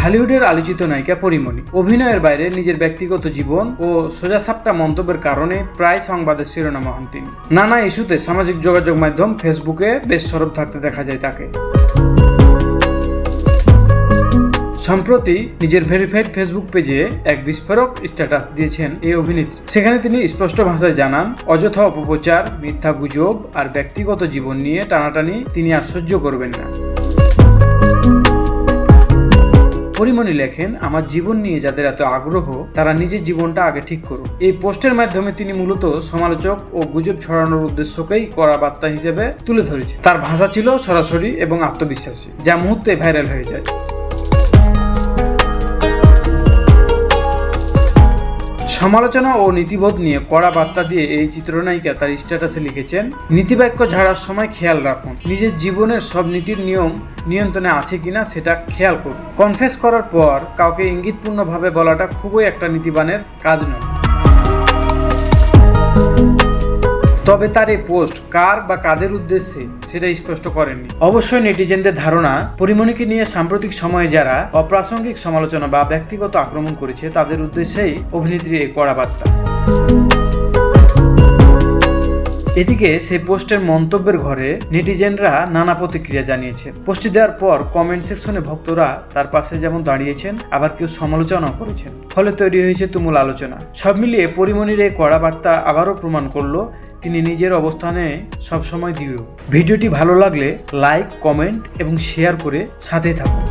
ঢালিউডের আলোচিত নায়িকা পরীমনি অভিনয়ের বাইরে নিজের ব্যক্তিগত জীবন ও সোজাসাপটা মন্তব্যের কারণে প্রায় সংবাদের শিরোনামে হন তিনি। নানা ইস্যুতে সামাজিক যোগাযোগ মাধ্যম ফেসবুকে বেশ সরব থাকতে দেখা যায় তাকে। সম্প্রতি নিজের ভেরিফাইড ফেসবুক পেজে এক বিস্ফোরক স্ট্যাটাস দিয়েছেন এই অভিনেত্রী। সেখানে তিনি স্পষ্ট ভাষায় জানান, অযথা অপপ্রচার, মিথ্যা গুজব আর ব্যক্তিগত জীবন নিয়ে টানাটানি তিনি আর সহ্য করবেন না। পরীমনি লেখেন, আমার জীবন নিয়ে যাদের এত আগ্রহ তারা নিজের জীবনটা আগে ঠিক করুন। এই পোস্টের মাধ্যমে তিনি মূলত সমালোচক ও গুজব ছড়ানোর উদ্দেশ্যকেই কড়া বার্তা হিসেবে তুলে ধরেছেন। তার ভাষা ছিল সরাসরি এবং আত্মবিশ্বাসী, যা মুহূর্তে ভাইরাল হয়ে যায়। সমালোচনা ও নীতিবোধ নিয়ে কড়া বার্তা দিয়ে এই চিত্রনায়িকা তার স্ট্যাটাসে লিখেছেন, নীতিবাক্য ঝাড়ার সময় খেয়াল রাখুন, নিজের জীবনের সব নীতির নিয়ন্ত্রণে আছে কিনা সেটা খেয়াল করুন। কনফেস করার পর কাউকে ইঙ্গিতপূর্ণভাবে বলাটা খুবই একটা নীতিবানের কাজ নয়। তবে তার এই পোস্ট কার বা কাদের উদ্দেশ্যে সেটা স্পষ্ট করেননি। অবশ্যই নেটিজেনদের ধারণা, পরীমনিকে নিয়ে সাম্প্রতিক সময়ে যারা অপ্রাসঙ্গিক সমালোচনা বা ব্যক্তিগত আক্রমণ করেছে তাদের উদ্দেশ্যেই অভিনেত্রীর এই কড়া বার্তা। এদিকে সেই পোস্টের মন্তব্যের ঘরে নেটিজেনরা নানা প্রতিক্রিয়া জানিয়েছে। পোস্টটি দেওয়ার পর কমেন্ট সেকশনে ভক্তরা তার পাশে যেমন দাঁড়িয়েছেন, আবার কেউ সমালোচনাও করেছেন, ফলে তৈরি হয়েছে তুমুল আলোচনা। সব মিলিয়ে পরীমনির এই কড়া বার্তা আবারও প্রমাণ করলো তিনি নিজের অবস্থানে সবসময় দৃঢ়। ভিডিওটি ভালো লাগলে লাইক, কমেন্ট এবং শেয়ার করে সাথে থাকুন।